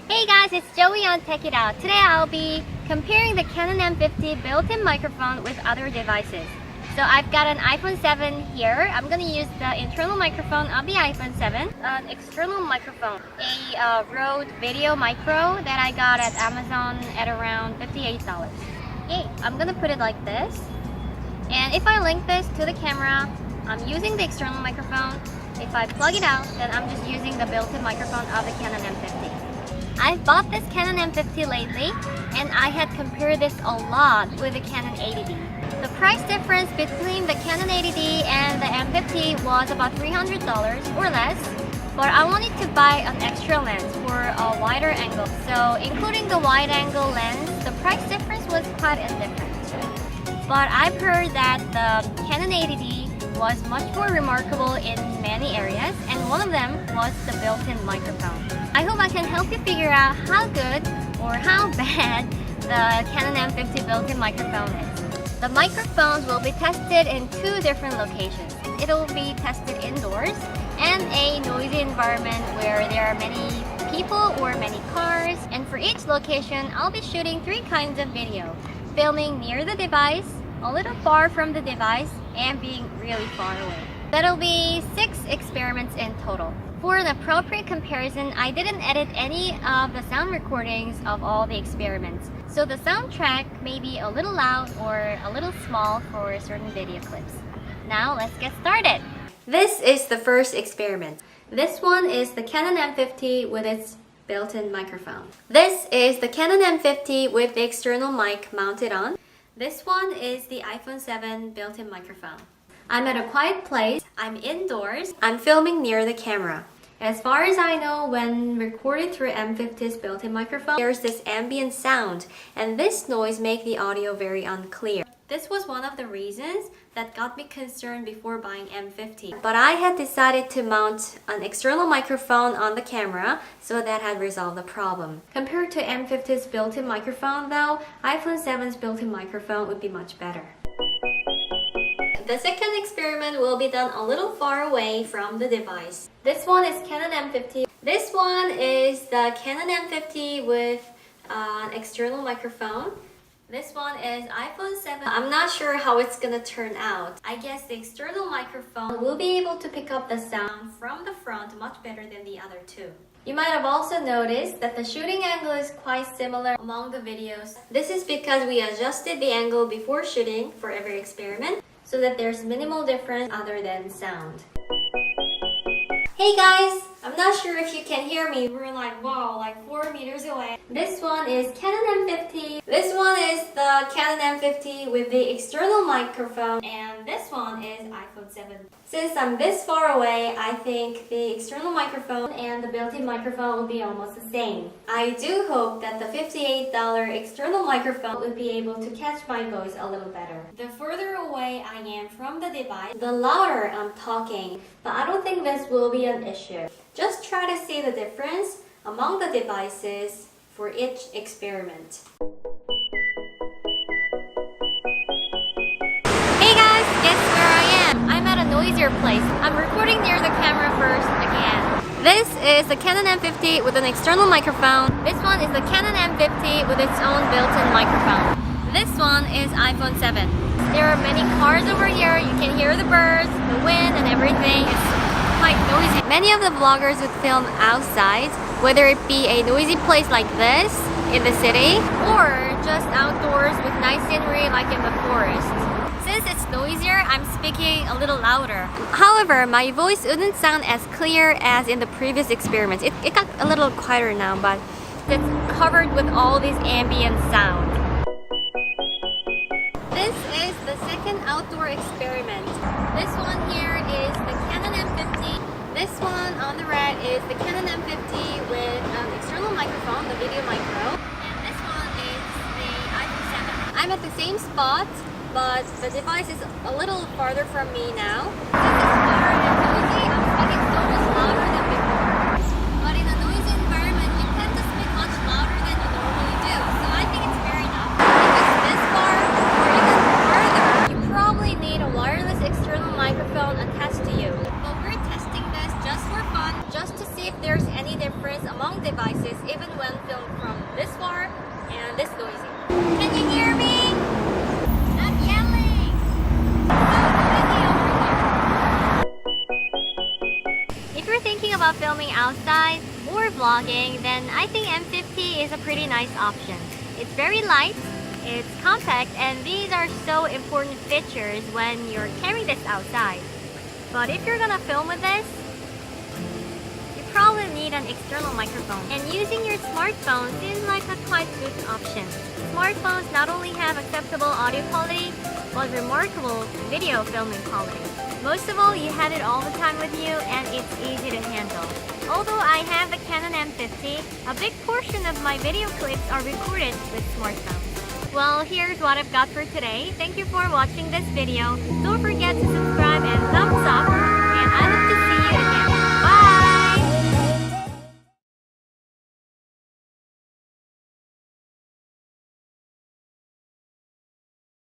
Hey guys, it's Joey on Tech It Out. Today I'll be comparing the Canon M50 built-in microphone with other devices. So I've got an iPhone 7 here. I'm going to use the internal microphone of the iPhone 7, an external microphone, a Rode Video Micro that I got at Amazon at around $58. Okay, I'm going to put it like this. And if I link this to the camera, I'm using the external microphone. If I plug it out, then I'm just using the built-in microphone of the Canon M50. I've bought this Canon M50 lately, and I had compared this a lot with the Canon 80D. The price difference between the Canon 80D and the M50 was about $300 or less, but I wanted to buy an extra lens for a wider angle. So including the wide angle lens, the price difference was quite indifferent. But I've heard that the Canon 80D was much more remarkable in many areas, and one of them was the built-in microphone. I hope I can help you figure out how good or how bad the Canon M50 built-in microphone is. The microphones will be tested in two different locations. It'll be tested indoors and a noisy environment where there are many people or many cars. And for each location, I'll be shooting three kinds of video: filming near the device, a little far from the device, and being really far away. That'll be 6 experiments in total. For an appropriate comparison, I didn't edit any of the sound recordings of all the experiments, so the soundtrack may be a little loud or a little small for certain video clips. Now let's get started! This is the first experiment. This one is the Canon M50 with its built-in microphone. This is the Canon M50 with the external mic mounted on. This one is the iPhone 7 built-in microphone. I'm at a quiet place. I'm indoors. I'm filming near the camera. As far as I know, when recorded through M50's built-in microphone, there's this ambient sound, and this noise makes the audio very unclear. This was one of the reasons that got me concerned before buying M50. But I had decided to mount an external microphone on the camera, so that had resolved the problem. Compared to M50's built-in microphone though, iPhone 7's built-in microphone would be much better. The second experiment will be done a little far away from the device. This one is Canon M50. This one is the Canon M50 with an external microphone. This one is iPhone 7. I'm not sure how it's gonna turn out. I guess the external microphone will be able to pick up the sound from the front much better than the other two. You might have also noticed that the shooting angle is quite similar among the videos. This is because we adjusted the angle before shooting for every experiment, so that there's minimal difference other than sound. Hey guys! I'm not sure if you can hear me. We're like, wow, like 4 meters away. This one is Canon M50. This one is the Canon M50 with the external microphone. And this one is iPhone 7. Since I'm this far away, I think the external microphone and the built-in microphone will be almost the same. I do hope that the $58 external microphone will be able to catch my voice a little better. The further away I am from the device, the louder I'm talking. But I don't think this will be an issue. Just try to see the difference among the devices for each experiment. Hey guys, guess where I am? I'm at a noisier place. I'm recording near the camera first again. This is the Canon M50 with an external microphone. This one is the Canon M50 with its own built-in microphone. This one is iPhone 7. There are many cars over here. You can hear the birds, the wind, and everything. It's quite noisy. Many of the vloggers would film outside, whether it be a noisy place like this in the city or just outdoors with nice scenery like in the forest. Since it's noisier, I'm speaking a little louder. However, my voice wouldn't sound as clear as in the previous experiments. It got a little quieter now, but it's covered with all this ambient sound. This is the second outdoor experiment. This one here is the Canon M50. This one on the right is the Canon M50 with I'm at the same spot, but the device is a little farther from me now. Since it's far and noisy, I'm speaking so much louder than before. But in a noisy environment, you tend to speak much louder than you normally do. So I think it's fair enough. If it's this far or even further, you probably need a wireless external microphone attached to you. But we're testing this just for fun, just to see if there's any difference among devices even when filmed from this far and this noisy. Can you hear me? I'm yelling! So noisy over here. If you're thinking about filming outside or vlogging, then I think M50 is a pretty nice option. It's very light, it's compact, and these are so important features when you're carrying this outside. But if you're gonna film with this, you probably need an external microphone. And using your smartphone seems like a quite good option. Smartphones not only have acceptable audio quality, but remarkable video filming quality. Most of all, you have it all the time with you and it's easy to handle. Although I have the Canon M50, a big portion of my video clips are recorded with smartphones. Well, here's what I've got for today. Thank you for watching this video. Don't forget to subscribe and thumbs up